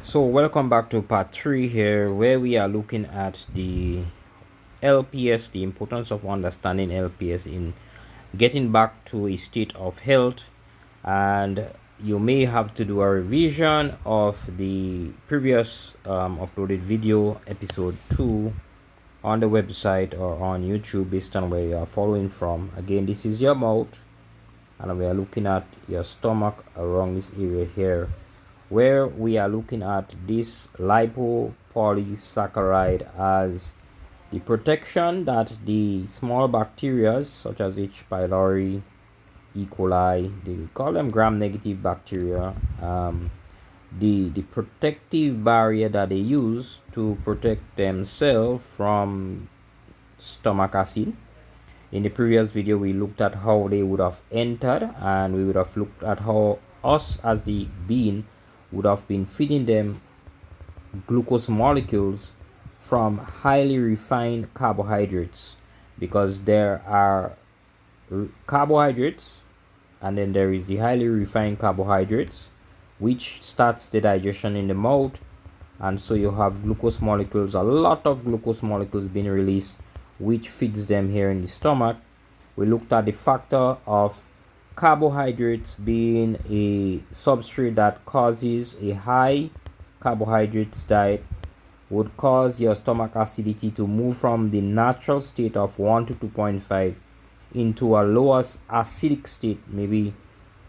So welcome back to part 3 here, where we are looking at the LPS, the importance of understanding LPS in getting back to a state of health. And you may have to do a revision of the previous uploaded video, episode 2, on the website or on YouTube based on where you are following from. Again, this is your mouth, and we are looking at your stomach around this area here, where we are looking at this lipopolysaccharide as the protection that the small bacteria such as H. pylori, E. coli, they call them gram-negative bacteria, the protective barrier that they use to protect themselves from stomach acid. In the previous video, we looked at how they would have entered, and we would have looked at how us as the being would have been feeding them glucose molecules from highly refined carbohydrates, because there are carbohydrates and then there is the highly refined carbohydrates, which starts the digestion in the mouth, and so you have glucose molecules, a lot of glucose molecules being released, which feeds them here in the stomach. We looked at the factor of carbohydrates being a substrate that causes a high carbohydrates diet would cause your stomach acidity to move from the natural state of 1 to 2.5 into a lower acidic state, maybe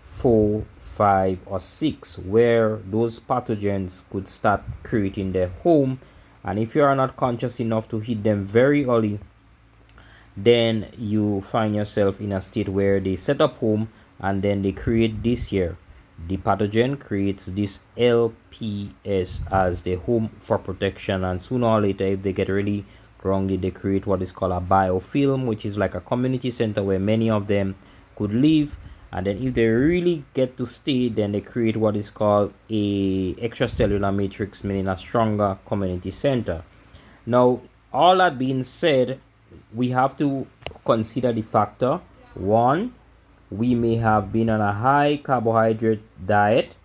4, 5, or 6, where those pathogens could start creating their home. And if you are not conscious enough to hit them very early, then you find yourself in a state where they set up home and then they create this here. The pathogen creates this LPS as the home for protection, and sooner or later, if they get really wrongly, they create what is called a biofilm, which is like a community center where many of them could live. And then if they really get to stay, then they create what is called a extracellular matrix, meaning a stronger community center. Now, all that being said, we have to consider the factor: one, we may have been on a high carbohydrate diet;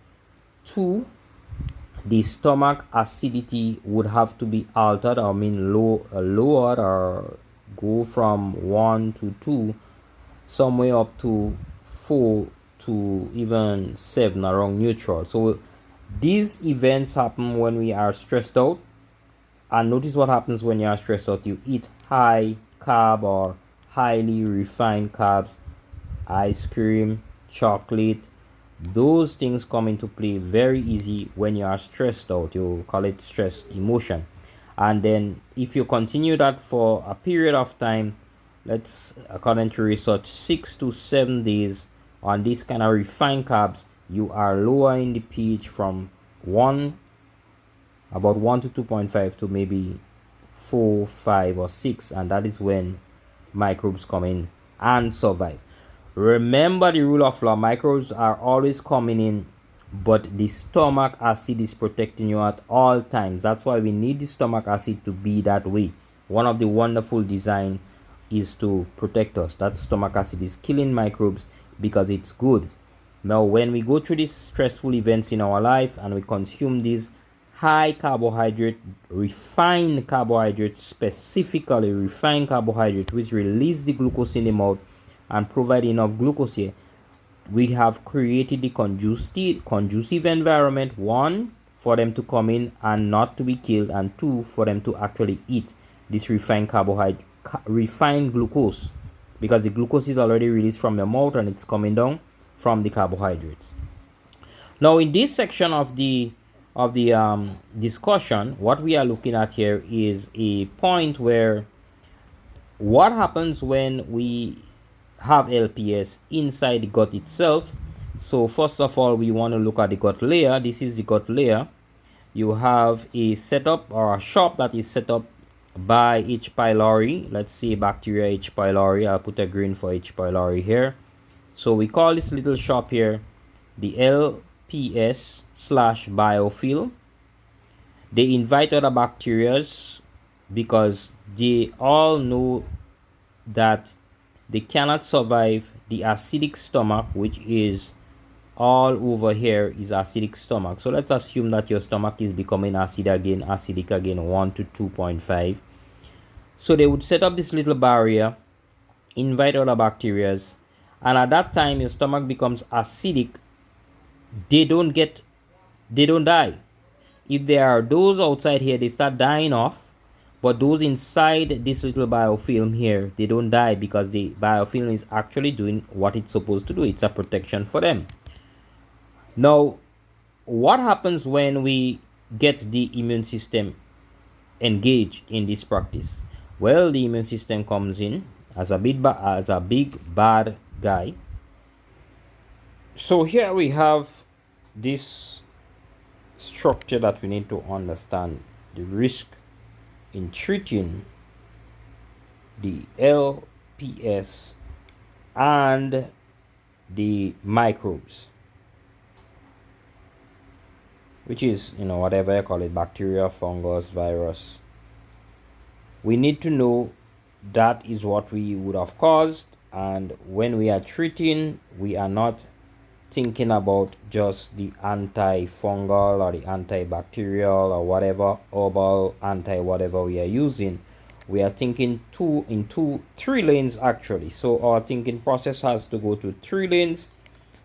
two, the stomach acidity would have to be altered, or lowered, or go from 1 to 2, somewhere up to 4 to even 7 around neutral. So these events happen when we are stressed out. And notice what happens when you are stressed out. You eat high carb or highly refined carbs, ice cream, chocolate. Those things come into play very easy when you are stressed out. You call it stress emotion. And then if you continue that for a period of time, let's, according to research, 6 to 7 days on these kind of refined carbs, you are lowering the pH from about 1 to 2.5 to maybe 4, 5, or 6, and that is when microbes come in and survive. Remember the rule of law: microbes are always coming in, but the stomach acid is protecting you at all times. That's why we need the stomach acid to be that way. One of the wonderful design is to protect us. That stomach acid is killing microbes because it's good. Now, when we go through these stressful events in our life and we consume these high carbohydrate, refined carbohydrates, specifically refined carbohydrate, which release the glucose in the mouth and provide enough glucose here, we have created the conducive environment: one, for them to come in and not to be killed, and two, for them to actually eat this refined carbohydrate, refined glucose, because the glucose is already released from your mouth and it's coming down from the carbohydrates. Now, in this section of the discussion, what we are looking at here is a point where what happens when we have LPS inside the gut itself. So first of all, we want to look at the gut layer. This is the gut layer. You have a setup or a shop that is set up by H. pylori. Let's say bacteria H. pylori. I'll put a green for H. pylori here. So we call this little shop here the LPS/biofilm. They invite other bacteria because they all know that they cannot survive the acidic stomach, which is all over here is acidic stomach. So let's assume that your stomach is becoming acidic again, 1 to 2.5. So they would set up this little barrier, invite other bacteria, and at that time your stomach becomes acidic. They don't die. If there are those outside here, they start dying off. But those inside this little biofilm here, they don't die because the biofilm is actually doing what it's supposed to do. It's a protection for them. Now, what happens when we get the immune system engaged in this practice? Well, the immune system comes in as a big bad guy. So here we have this structure that we need to understand: the risk in treating the LPS and the microbes, which is, whatever you call it, bacteria, fungus, virus. We need to know that is what we would have caused, and when we are treating, we are not thinking about just the antifungal or the antibacterial or whatever herbal whatever we are using. We are thinking three lanes actually. So our thinking process has to go to 3 lanes.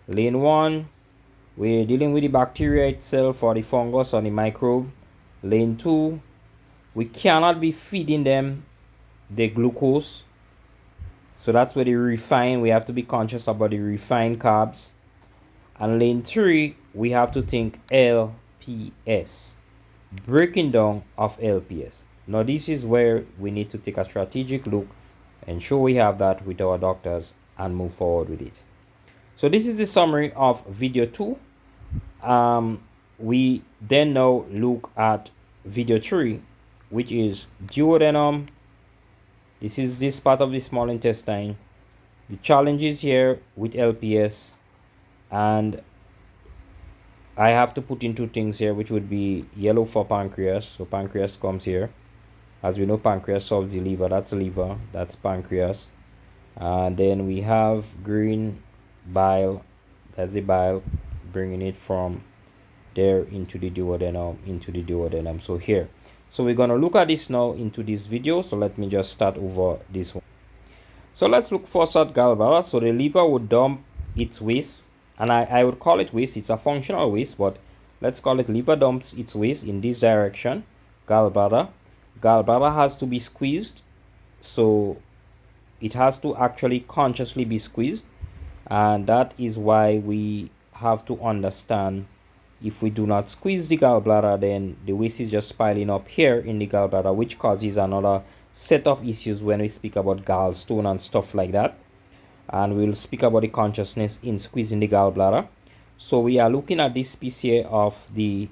Lane 1, we're dealing with the bacteria itself or the fungus or the microbe. Lane 2, we cannot be feeding them the glucose, so that's where we have to be conscious about the refined carbs. And lane 3, we have to think LPS, breaking down of LPS. Now this is where we need to take a strategic look, ensure we have that with our doctors, and move forward with it. So this is the summary of video 2. We then now look at video 3, which is duodenum. This is this part of the small intestine, the challenges here with LPS, and I have to put in 2 things here, which would be yellow for pancreas. So pancreas comes here. As we know, pancreas solves the liver. That's liver. That's pancreas. And then we have green bile. That's the bile, bringing it from there into the duodenum. So here. So we're going to look at this now into this video. So let me just start over this one. So let's look first at gallbladder. So the liver would dump its waste, and I would call it waste. It's a functional waste, but let's call it liver dumps its waste in this direction. Gallbladder has to be squeezed, so it has to actually consciously be squeezed, and that is why we have to understand, if we do not squeeze the gallbladder, then the waste is just piling up here in the gallbladder, which causes another set of issues when we speak about gallstone and stuff like that. And we'll speak about the consciousness in squeezing the gallbladder. So we are looking at this piece here of the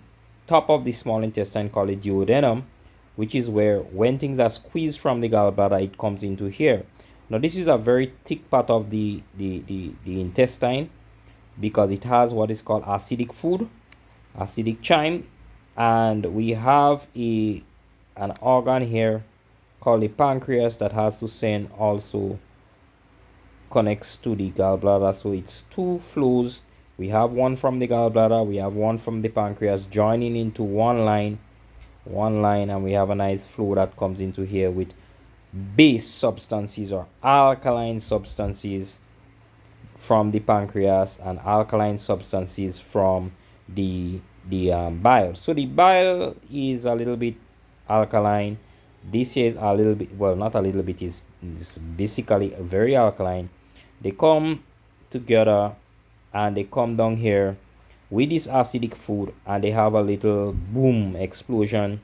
top of the small intestine called the duodenum, which is where when things are squeezed from the gallbladder, it comes into here. Now this is a very thick part of the intestine, because it has what is called acidic food, acidic chyme, and we have an organ here called the pancreas that has to send, also connects to the gallbladder. So it's 2 flows. We have one from the gallbladder, we have one from the pancreas, joining into one line, and we have a nice flow that comes into here with base substances or alkaline substances from the pancreas and alkaline substances from the bile. So the bile is a little bit alkaline. This is a little bit, well, not a little bit, is basically very alkaline. They come together and they come down here with this acidic food, and they have a little boom explosion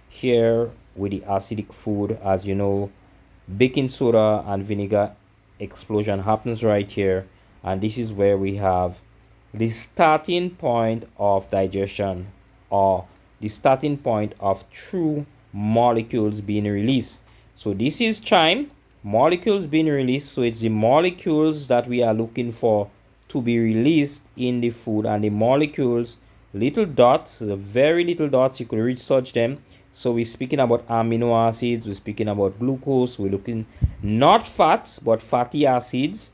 here with the acidic food. As you know, baking soda and vinegar explosion happens right here, and this is where we have the starting point of digestion, or the starting point of true molecules being released. So this is chyme, molecules being released. So it's the molecules that we are looking for to be released in the food, and the molecules, little dots, very little dots, you could research them. So we're speaking about amino acids, we're speaking about glucose, we're looking not fats but fatty acids,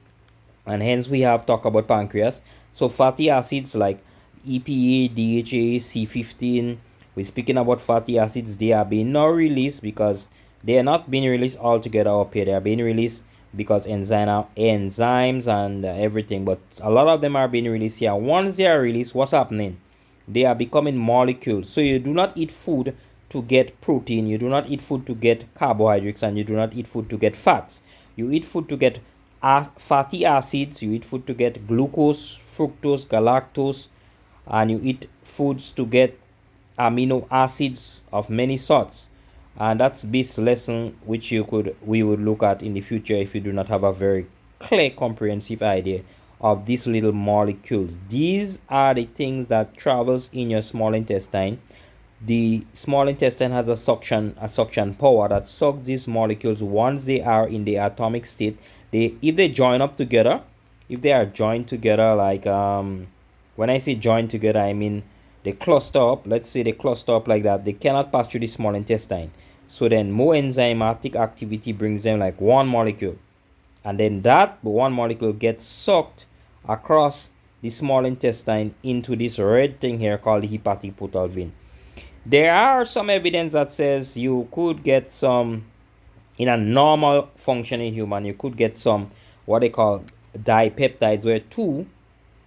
and hence we have talked about pancreas. So fatty acids like EPA, DHA, C15, we're speaking about fatty acids. They are being now released because they are not being released altogether up here. They are being released because enzymes and everything, but a lot of them are being released here. Once they are released, what's happening? They are becoming molecules. So you do not eat food to get protein, you do not eat food to get carbohydrates, and you do not eat food to get fats. You eat food to get fatty acids, you eat food to get glucose, fructose, galactose, and you eat foods to get amino acids of many sorts. And that's this lesson which we would look at in the future if you do not have a very clear comprehensive idea of these little molecules. These are the things that travels in your small intestine. The small intestine has a suction power that sucks these molecules once they are in the atomic state. If they join up together, if they are joined together, like when I say joined together, I mean they cluster up. Let's say they cluster up like that. They cannot pass through the small intestine. So then more enzymatic activity brings them like one molecule, and then that one molecule gets sucked across the small intestine into this red thing here called the hepatic portal vein. There are some evidence that says you could get some, in a normal functioning human, you could get some what they call dipeptides, where two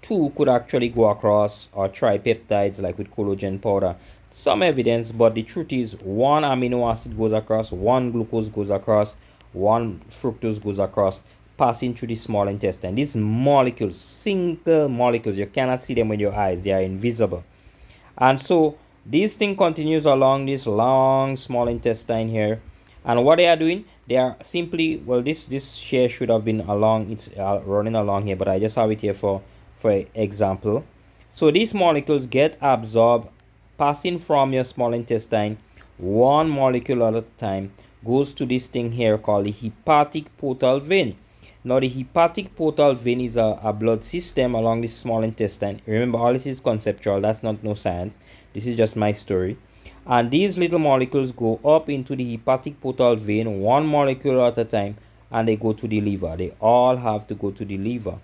could actually go across, or tripeptides like with collagen powder. Some evidence, but the truth is one amino acid goes across, one glucose goes across, one fructose goes across, passing through the small intestine. These molecules, single molecules, you cannot see them with your eyes, they are invisible. And so this thing continues along this long small intestine here, and what they are doing, they are simply, well, this share should have been along, it's running along here, but I just have it here for example. So these molecules get absorbed, passing from your small intestine one molecule at a time, goes to this thing here called the hepatic portal vein. Now the hepatic portal vein is a blood system along the small intestine. Remember, all this is conceptual, that's not no science, this is just my story. And these little molecules go up into the hepatic portal vein one molecule at a time, and they go to the liver. They all have to go to the liver.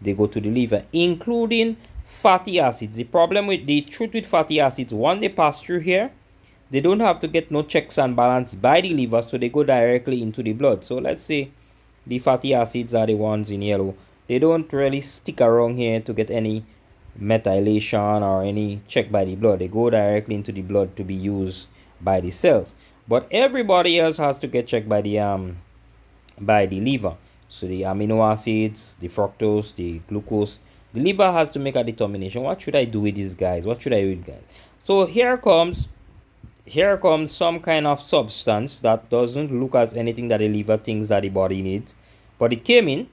They go to the liver, including fatty acids. The problem with the truth with fatty acids, once they pass through here, they don't have to get no checks and balance by the liver, so they go directly into the blood. So let's say the fatty acids are the ones in yellow. They don't really stick around here to get any methylation or any check by the blood. They go directly into the blood to be used by the cells. But everybody else has to get checked by the liver. So the amino acids, the fructose, the glucose, the liver has to make a determination. What should I do with these guys? What should I do with guys? So here comes some kind of substance that doesn't look as anything that the liver thinks that the body needs, but it came in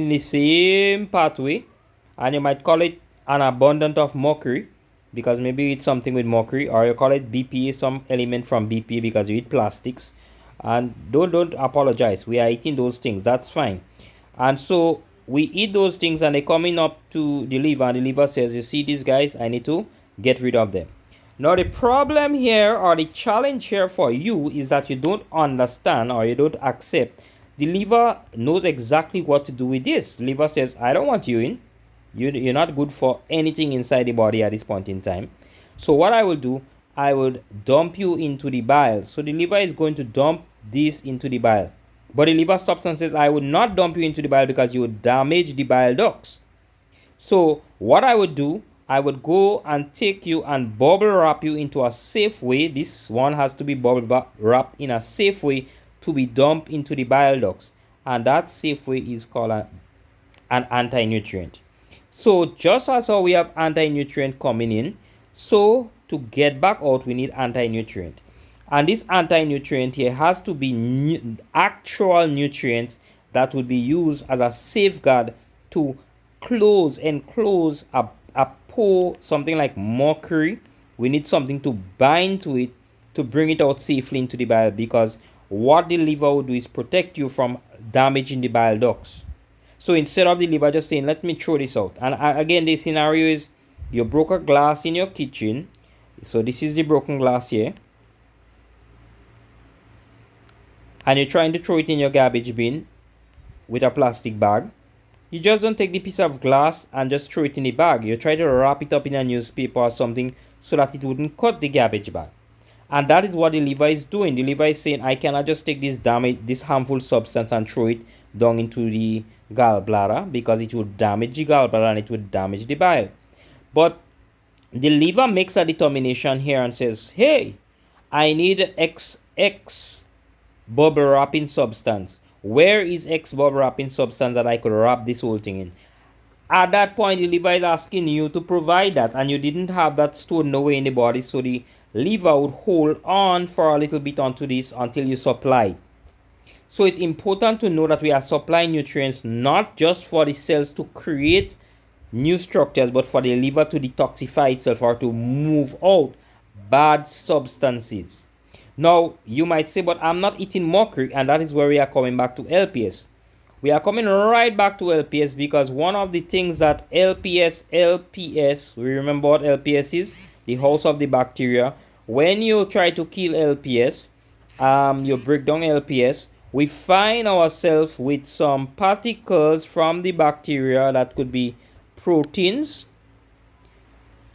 the same pathway, and you might call it an abundance of mercury because maybe it's something with mercury, or you call it BPA, some element from BPA because you eat plastics. And don't apologize, we are eating those things, that's fine. And so we eat those things, and they're coming up to the liver, and the liver says, you see these guys, I need to get rid of them. Now the problem here, or the challenge here for you, is that you don't understand, or you don't accept. The liver knows exactly what to do with this. The liver says, I don't want you in. You're not good for anything inside the body at this point in time. So what I will do, I would dump you into the bile. So the liver is going to dump this into the bile. But the liver stops and says, I would not dump you into the bile because you would damage the bile ducts. So what I would do, I would go and take you and bubble wrap you into a safe way. This one has to be bubble wrapped in a safe way to be dumped into the bile ducts. And that safe way is called an anti-nutrient. So just as how we have anti-nutrient coming in, so to get back out, we need anti-nutrient. And this anti-nutrient here has to be actual nutrients that would be used as a safeguard to enclose a pore, something like mercury. We need something to bind to it to bring it out safely into the bile, because what the liver will do is protect you from damaging the bile ducts. So instead of the liver just saying, let me throw this out. And again, the scenario is you broke a glass in your kitchen. So this is the broken glass here. And you're trying to throw it in your garbage bin with a plastic bag. You just don't take the piece of glass and just throw it in the bag. You try to wrap it up in a newspaper or something so that it wouldn't cut the garbage bag. And that is what the liver is doing. The liver is saying, I cannot just take this harmful substance and throw it down into the gallbladder, because it would damage the gallbladder and it would damage the bile. But the liver makes a determination here and says, hey, I need XX bubble wrapping substance. Where is X bubble wrapping substance that I could wrap this whole thing in? At that point, the liver is asking you to provide that, and you didn't have that stored nowhere in the body, so the liver would hold on for a little bit onto this until you supply. So it's important to know that we are supplying nutrients not just for the cells to create new structures, but for the liver to detoxify itself or to move out bad substances. Now, you might say, but I'm not eating mercury, and that is where we are coming back to LPS. We are coming right back to LPS because one of the things that LPS, we remember what LPS is? The house of the bacteria. When you try to kill LPS, you break down LPS, we find ourselves with some particles from the bacteria that could be proteins,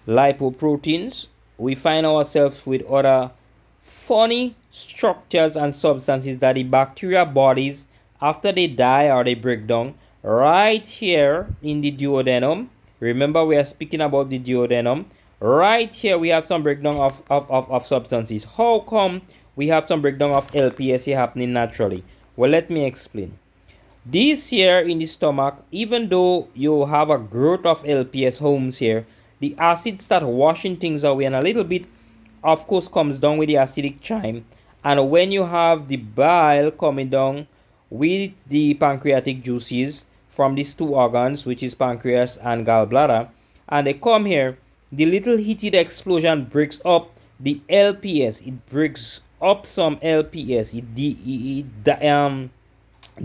lipoproteins. We find ourselves with other funny structures and substances that the bacteria bodies, after they die or they break down, right here in the duodenum. Remember, we are speaking about the duodenum. Right here, we have some breakdown of substances. How come we have some breakdown of LPS here happening naturally? Well, let me explain. This here in the stomach, even though you have a growth of LPS homes here, the acid start washing things away, and a little bit, of course, comes down with the acidic chyme. And when you have the bile coming down with the pancreatic juices from these two organs, which is pancreas and gallbladder, and they come here, the little heated explosion breaks up the LPS. It breaks up some LPS. It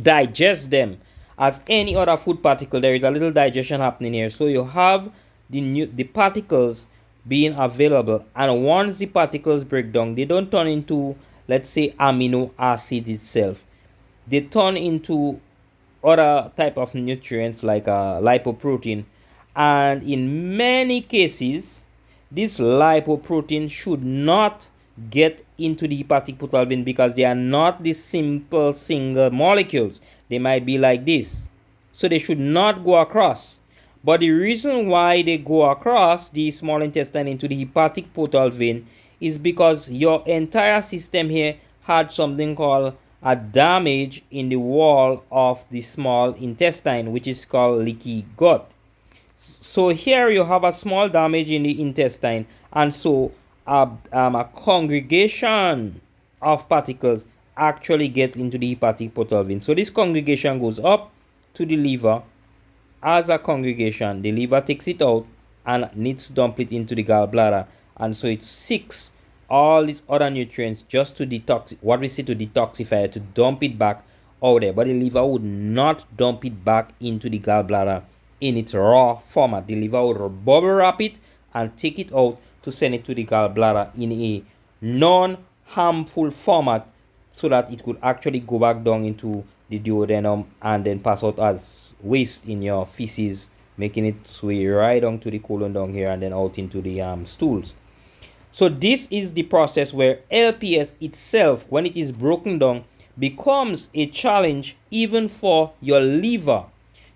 digests them as any other food particle. There is a little digestion happening here. So you have the particles being available, and once the particles break down, they don't turn into, let's say, amino acid itself. They turn into other type of nutrients like lipoprotein, and in many cases this lipoprotein should not get into the hepatic portal vein because they are not the simple single molecules. They might be like this, so they should not go across. But the reason why they go across the small intestine into the hepatic portal vein is because your entire system here had something called a damage in the wall of the small intestine, which is called leaky gut. So here you have a small damage in the intestine, and so a congregation of particles actually gets into the hepatic portal vein. So this congregation goes up to the liver. As a congregation, the liver takes it out and needs to dump it into the gallbladder, and so it seeks all these other nutrients just to detox, what we say, to detoxify, to dump it back out there. But the liver would not dump it back into the gallbladder in its raw format. The liver would bubble wrap it and take it out to send it to the gallbladder in a non-harmful format, so that it could actually go back down into the duodenum and then pass out as waste in your feces, making its way right down to the colon down here and then out into the stools. So this is the process where LPS itself, when it is broken down, becomes a challenge even for your liver.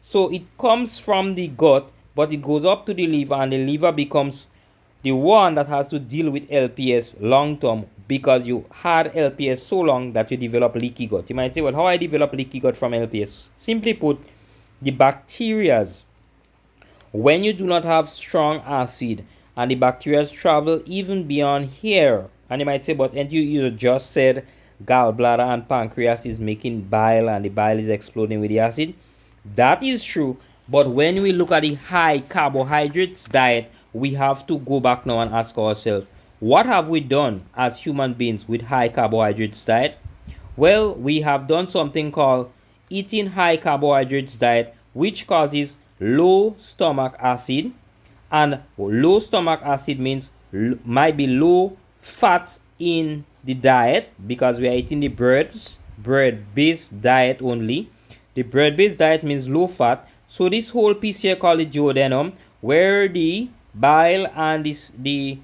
So it comes from the gut, but it goes up to the liver, and the liver becomes the one that has to deal with LPS long term, because you had LPS so long that you develop leaky gut. You might say, well, how I develop leaky gut from LPS? Simply put, the bacterias, when you do not have strong acid, and the bacteria travel even beyond here, and you might say, but and you just said gallbladder and pancreas is making bile, and the bile is exploding with the acid. That is true, but when we look at the high carbohydrates diet, we have to go back now and ask ourselves, what have we done as human beings with high carbohydrates diet? Well, we have done something called eating high carbohydrates diet, which causes low stomach acid. And low stomach acid means might be low fats in the diet, because we are eating the bread-based diet only. The bread-based diet means low fat. So this whole piece here called the duodenum, where the bile and the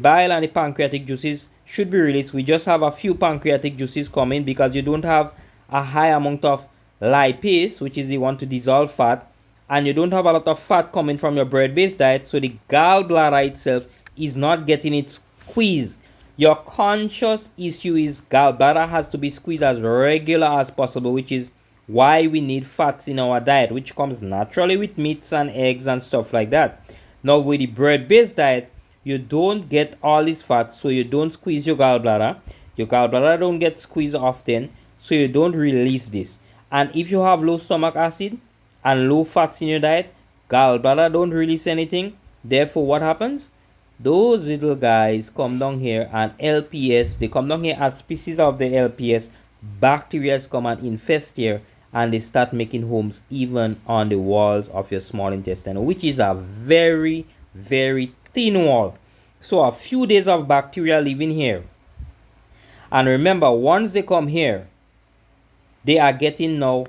bile and the pancreatic juices should be released. We just have a few pancreatic juices coming because you don't have a high amount of lipase, which is the one to dissolve fat, and you don't have a lot of fat coming from your bread-based diet, so the gallbladder itself is not getting its squeeze. Your conscious issue is gallbladder has to be squeezed as regular as possible, which is why we need fats in our diet, which comes naturally with meats and eggs and stuff like that. Now with the bread-based diet, you don't get all this fat, so you don't squeeze your gallbladder. Your gallbladder don't get squeezed often, so you don't release this. And if you have low stomach acid and low fats in your diet, gallbladder don't release anything. Therefore, what happens? Those little guys come down here, and LPS, they come down here as species of the LPS. Bacteria come and infest here, and they start making homes even on the walls of your small intestine, which is a very, very thin wall. So a few days of bacteria living here. And remember, once they come here, they are getting now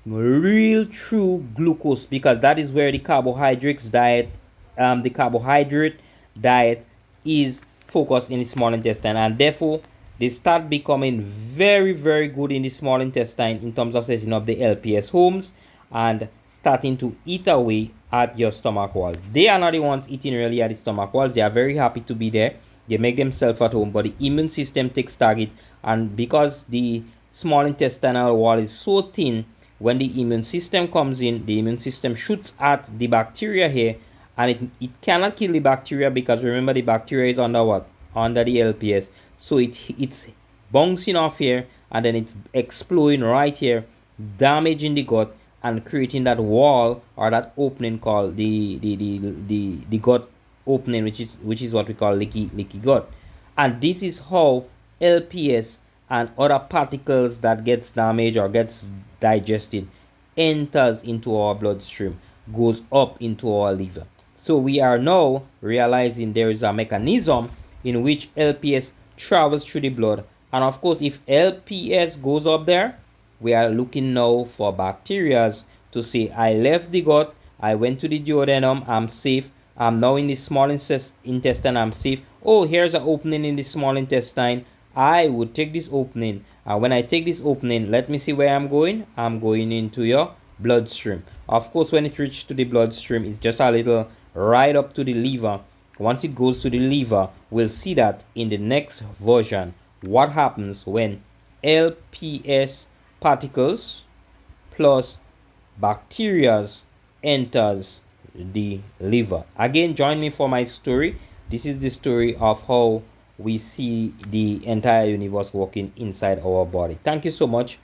real true glucose, because that is where the carbohydrate diet is focused in the small intestine, and therefore they start becoming very, very good in the small intestine in terms of setting up the LPS homes and starting to eat away at your stomach walls. They are not the ones eating really at the stomach walls. They are very happy to be there. They make themselves at home, but the immune system takes target, and because the small intestinal wall is so thin, when the immune system comes in, the immune system shoots at the bacteria here, and it cannot kill the bacteria, because remember, the bacteria is under what? Under the LPS. So it's bouncing off here, and then it's exploding right here, damaging the gut and creating that wall or that opening called the gut opening, which is what we call leaky gut. And this is how LPS and other particles that gets damaged or gets digested enters into our bloodstream, goes up into our liver. So we are now realizing there is a mechanism in which LPS travels through the blood, and of course, if LPS goes up there, we are looking now for bacteria to say, I left the gut, I went to the duodenum, I'm safe, I'm now in the small intestine, I'm safe. Oh, here's an opening in the small intestine. I would take this opening, and when I take this opening, let me see where I'm going. I'm going into your bloodstream. Of course, when it reaches to the bloodstream, it's just a little right up to the liver. Once it goes to the liver, we'll see that in the next version, what happens when LPS particles plus bacteria enters the liver. Again, join me for my story. This is the story of how we see the entire universe working inside our body. Thank you so much